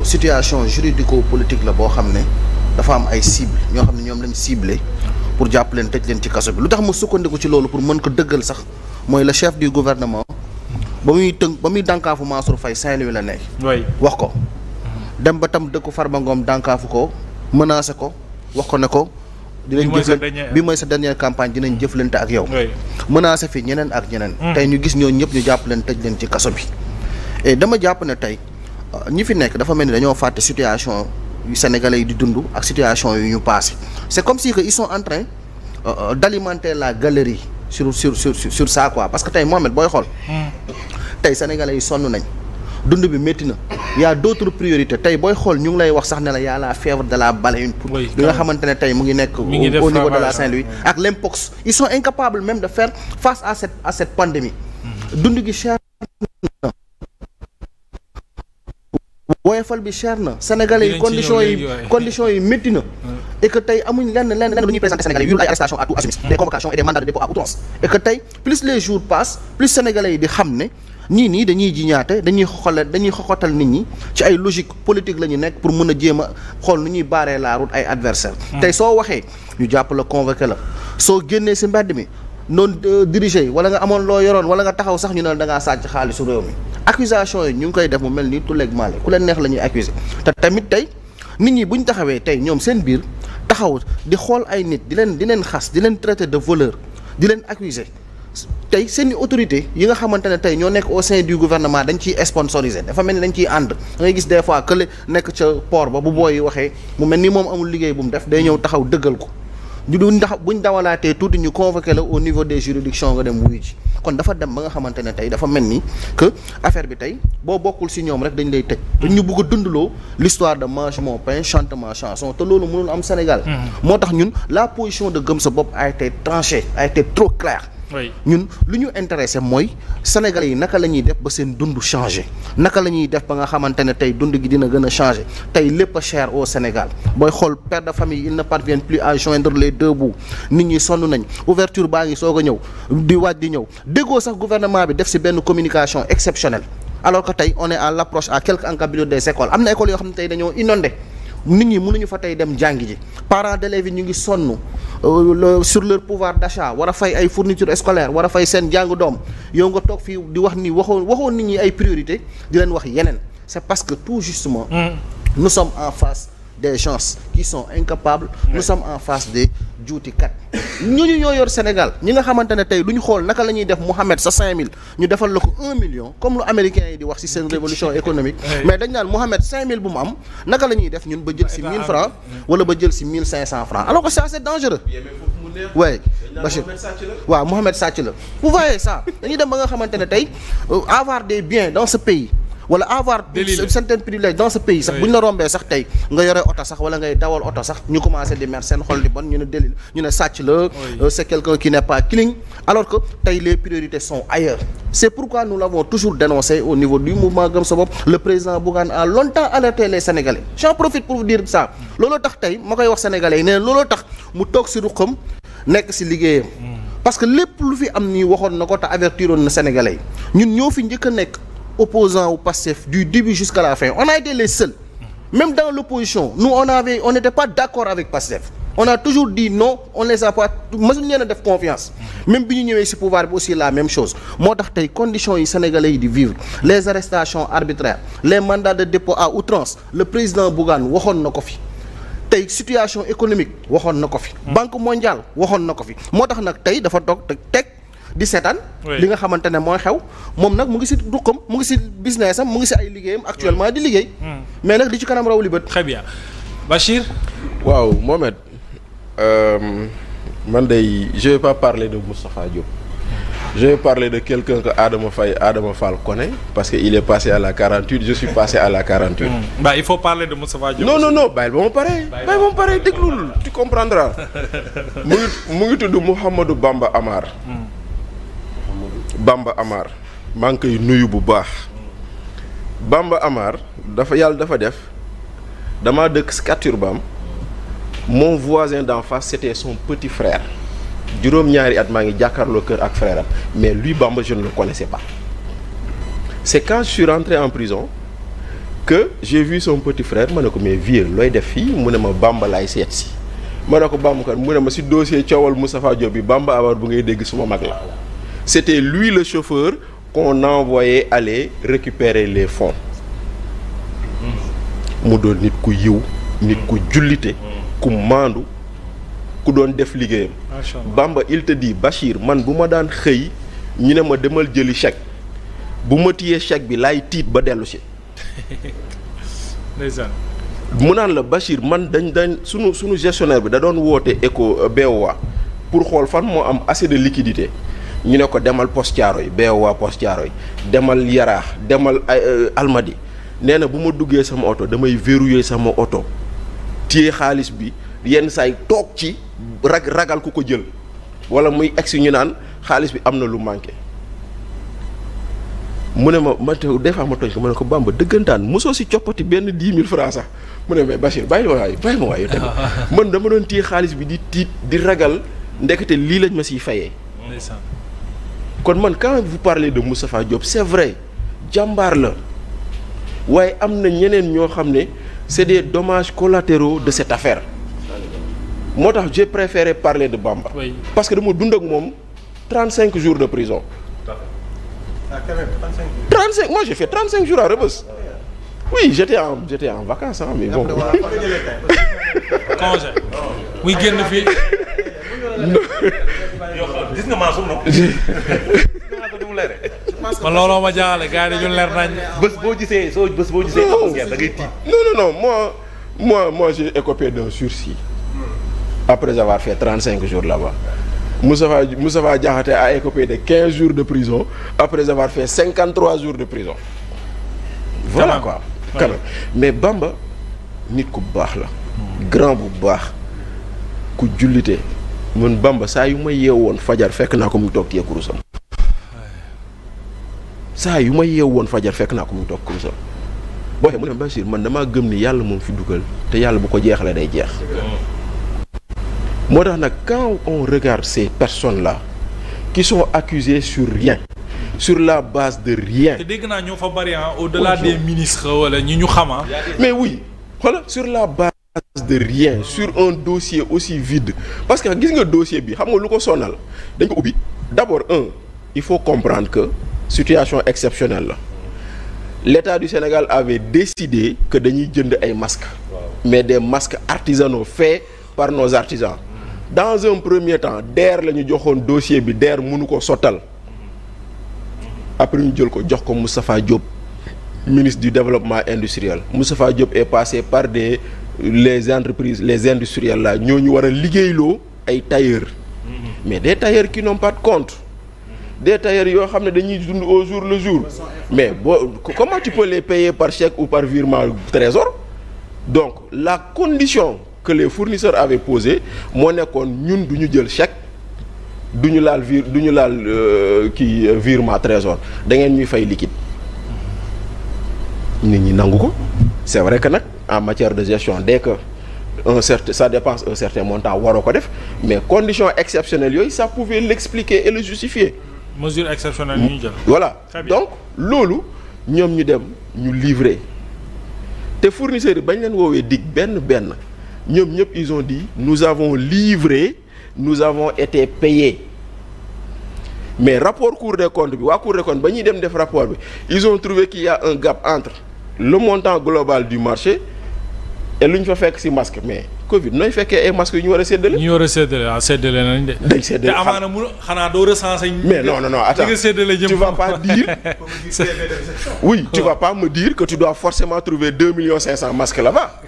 situation juridico-politique la boo xam ne dafa am ay cible ñoo xam ne ñoom lañ ciblé pour jàpp leen tëj leen ci kaso bi lu tax ma sukkandiku ci loolu pour mën ko dëggal sax mooy le chef du gouvernement ba muy dànkaafu Mansour Faye Saint-Louis la nekk. wax ko dem ba tam dëkku Farba Ngom dànkaafu ko menacé ko wax ko ne ko. dinañ jëflante bi mooy sa dernière campagne dinañ jëflante ak yow. menacé fi ñeneen ak ñeneen. tey ñu gis ñooñu ñëpp ñu jàpp leen tëj leen ci kaso bi. et dama jàpp ne tey ñi fi nekk dafa mel ni dañoo fàtte situation yu sénégalais yi di dund ak situation yu ñu passé c'est comme si que ils sont en train d'alimenter la galerie sur ça quoi parce que tey Mohamed booy xool. tey sénégalais yi sonn nañ dund bi métti na. y a d'autres priorités tey booy xool ñu ngi lay wax sax ne la y a la fièvre de la baleine pour li nga xamante ne tey mu ngi nekk au niveau de la Saint-Louis ak l'impox ils sont incapables même de faire face à cette pandémie dund gi cher na woyofal bi cher na sénégalais yi conditions yi métti na et que tey amuñ lenn lu ñuy présenter sénégalais yi yul ay arrestations à tout assumer des convocations et des mandats de dépôt à outrance et que tey plus les jours passent plus sénégalais yi di xam ne ñii nii dañuy jiñaate dañuy xoxotal nit ñi ci ay logique politique la ñu nekk pour mën a jéem a xool nu ñuy barrer la route ay adversaires tey soo waxee ñu jàpp la convoqué la soo génnee si mbedd mi noonu dirigé wala nga amoon loo yoroon wala nga taxaw sax ñu ne da ngaa sàcc xaalisu réew mi accusation yi ñu ngi koy def mu mel ni tuleeg maale ku leen neex la ñuy accuser te tamit tey nit ñi bu ñu taxawee tey ñoom seen biir taxaw di xool ay nit di leen xas di leen traiter de voleur di leen accuser tey seen autorité yi nga xamante ne tey ñoo nekk au sein du gouvernement dañ ciy sponsorisé dafa mel ni dañ ciy ànd da ngay gis des fois que nekk ca port ba bu booy yi waxee mu mel ni moom amul liggéey bu mu def day ñëw taxaw dëggal ko buñ dawalaatee tuuti ñu convoqué la au niveau des juridictions nga dem wuyu ji kon dafa dem ba nga xamante ne tey dafa mel ni que affaire bi tey boo bokkul ci ñoom rek dañ lay tëj dañ ñu bëgg a dundaloo l'histoire de mange mon pain chante ma chanson te loolu mënul am Sénégal moo tax ñun la position de Gëm Sa Bopp a été tranchée a été trop claire ñun lu ñu intéressé mooy sénégalais yi naka la ñuy def ba seen dund changé naka la ñuy def ba nga xamante ne tey dund gi dina gën a changé tey lépp a cher au Sénégal booy xool père de famille il ne parvient plus à joindre les deux bouts nit ñi sonn nañ ouverture baa ngi soog a ñëw di waaj di ñëw déggoo sax gouvernement bi def ci benn communication exceptionnelle alors que tey on est à l'approche à quelques encablures des écoles am na écoles yoo xam ne tey dañoo inondé nit ñi mënuñu fa tey dem jàngi ji parents d'élèves yi ñu ngi sonn sur leur pouvoir d'achat war a fay ay fournitures scolaires war a fay seen jàng doom yow nga toog fii di wax ni waxoon nit ñi ay priorité di leen wax yeneen c'est parce que tout justement nous sommes en face des gens qui sont incapables nous sommes en face des juutikat ñooñu ñoo yor Sénégal ñi nga xamante ne tey lu ñu xool naka la ñuy def Mohamed sa 5000 ñu defal la ko 1 million comme lu américains yi di wax ci seen révolution économique mais dañ naan Mohamed 5000 bu mu am naka la ñuy def ñun ba jël ci 1000 francs wala ba jël ci 1500 francs alors que ça c'est dangereux ouais Bachir waaw Mohamed sàcc la vous voyez ça dañuy dem ba nga xamante ne tey avoir des biens dans ce pays wala avoir certains privilèges dans ce pays sax bu ñu la rombee sax tey nga yore oto sax wala ngay dawal oto sax ñu commencé di mer seen xol di bon ñu ne délit ñu ne sàcc la c'est quelqu'un qui n'est pas clean alors que tey les priorités sont ailleurs c'est pourquoi nous l'avons toujours dénoncé au niveau du mouvement Gëm Sa Bopp le président Bougane a longtemps alerté les Sénégalais j'en profite pour vous dire ça looloo tax tey ma koy wax Sénégalais yi nee looloo tax mu toog ci ruqam nekk ci liggéeyam parce que lépp lu fi am nii waxoon na ko te avertiroon na Sénégalais yi ñun ñoo fi njëkk a nekk opposants au PASTEF du début jusqu'à la fin on a été les seuls même dans l'opposition nous on n'était pas d'accord avec PASTEF on a toujours dit non on les a pas mësuñu leen a def confiance même bi ñu ñëwee ci pouvoir bi aussi la même chose moo tax tey conditions yi sénégalais yi di vivre les arrestations arbitraires les mandats de dépôt à outrance le président Bougane waxoon na ko fi tey situation économique waxoon na ko fi Banque mondiale waxoon na ko fi moo tax nag tey dafa toog teg di seetaan li nga xamante ne mooy xew moom nag mu ngi ci duqam mu ngi ci business am mu ngi ci ay liggéeyam actuellement di liggéey mais nag li ci kanam raw li bët. Très bien Bachir. waaw Mohamed man day je vais pas parler de Moustapha Diop je vais parler de quelqu'un que Adama Fall connaît parce que il est passé à la 48 je suis passé à la 48. Il faut parler de Moustapha Diop. non bàyyil ba ma pare déglul tu comprendras mu ngi tudd Mouhamadou Bamba Amar. Bamba Amar maa ngi koy nuyu bu baax Bamba Amar yàlla dafa def damaa dëkk Scat Urbam mon voisin d'en face c'était son petit frère juróom-ñaari at maa ngi jàkkaarloo kër ak frère am mais lui Bamba je ne le connaissais pas c'est quand je suis rentré en prison que j'ai vu son petit frère ma ne ko mais vieux looy def fii mu ne ma Bamba laay seet si ma ne ko Bamba kan mu ne ma si dossier coowal Moustapha Diop bi Bamba Amar bu ngay dégg suma mag la. C'était lui le chauffeur qu'on envoyait aller récupérer les fonds. mu doon nit ku yiw nit ku jullite ku maandu ku doon def liggéeyam. Bamba il te dit Bachir man bu ma daan xëy ñu ne ma demal jëli chèque bu ma tiyee chèque bi laay tiit ba dellu si. mu naan la Bachir man dañ sunu gestionnaire bi da doon woote éco BOA pour xool fan moo am assez de liquidité ñu ne ko demal Poste Thiaroye BOA Poste Thiaroye demal Yaraax demal Almadi nee na bu ma duggee sama oto damay verrouiller sama oto téye xaalis bi yenn saay toog ci ragal ku ko jël wala muy egsi ñu naan xaalis bi am na lu manqué. mu ne ma teew des fois ma tooñ ko ma ne ko Bamba dëggantaan mosoo si coppati benn 10 000 francs sax mu ne mais Bachir bàyyi ma waayu tamit man dama doon téye xaalis bi di tiit di ragal ndekete lii lañ ma siy fayee. kon man quand vous parlez de Moustapha Diop c'est vrai jàmbaar la waaye am na ñeneen ñoo xam ne c'est des dommages collatéraux de cette affaire moo tax j'ai préféré parler de Bamba. Oui. Parce que dama dund ak moom 35 jours de prison. Ah, quand même, 35 moi j'ai fait 35 jours à Rebeuss. Oui, j'étais en vacances hein, mais bon. Congé. muy génn fii. gis nga Mansour non. man looloo ma jaaxale gars yi dañu leer nañ. bés boo gisee da ngay tiit. Non moi j'ai écopé d'un sursis après avoir fait 35 jours là-bas. Moustapha Diakhaté a écopé de 15 jours de prison après avoir fait 53 jours de prison. Voilà quoi. Quand même. Mais Bamba nit ku baax la. grand bu baax ku jullite man Bamba saa yu ma yeewoon fajar fekk naa ko mu toog téye kurusam. saa yu ma yeewoon fajar fekk naa ko mu toog kurusam. boo xam ne Bachir man damaa gëm ni yàlla moom fi dugal te yàlla bu ko jeexalee day jeex. moo tax nag quand on regarde ces personnes-là qui sont accusées sur rien sur la base de rien. te dégg naa ñoo fa bari au-delà des ministres wala ñi ñu xama mais oui voilà sur la base de rien sur un dossier aussi vide parce que gis nga dossier bi xam nga lu ko sonal dañ ko ubbi d'abord il faut comprendre que situation exceptionnelle la l'État du Sénégal avait décidé que dañuy jënd ay masques mais des masques artisanaux faits par nos artisans. Dans un premier temps DER la ñu joxoon dossier bi DER mënu ko sottal après ñu jël ko jox ko Moustapha Diop ministre du développement industriel. Moustapha Diop est passé par les entreprises les industriels là ñooñu war a liggéeyloo ay tailleurs mais des tailleurs qui n'ont pas de compte des tailleurs yoo xam ne dañuy dund au jour le jour mais comment tu peux les payer par chèque ou par virement trésor. Donc la condition que les fournisseurs avaient posé moo nekkoon ñun du ñu jël chèque du ñu laal virement trésor da ngeen ñuy fay liquide nit ñi nangu ko. C'est vrai que nag en matière de gestion dès que ça dépense un certain montant waroo ko def mais conditions exceptionnelles yooyu ça pouvait l'expliquer et le justifier. mesure exceptionnelle ñu jël. Voilà donc loolu ñoom ñu dem ñu livrer te fournisseurs yi bañ leen woowee dig benn ñoom ñëpp ils ont dit nous avons livré nous avons été payés mais rapport Cour des comptes bi waa Cour des comptes ba ñuy dem def rapport bi ils ont trouvé qu'il y a un gap entre le montant global du marché et lu ñu fa fekk ci masque mais Covid nooy fekkee ay masques yu ñu war a séddale. ñu war a séddale séddale nañ de. dañ séddale te amaana mu xanaa doo recenser. mais non attends tu vas pas dire. oui tu vas pas me dire que tu dois forcément trouver 2 500 000 masques là-bas.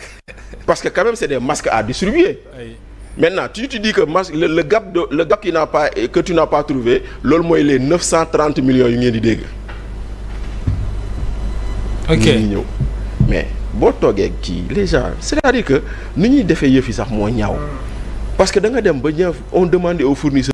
Parce que quand même c'est des masques à distribuer. Oui. Maintenant tu dis que le gap que tu n'as pas trouvé loolu mooy les 930 millions yu ngeen di dégg. ok ñëw mais boo toogee kii les gens c'est-à-dire que ni ñuy defee yëf yi sax moo ñaaw parce que da nga dem ba ñëw on demande aux fournisseurs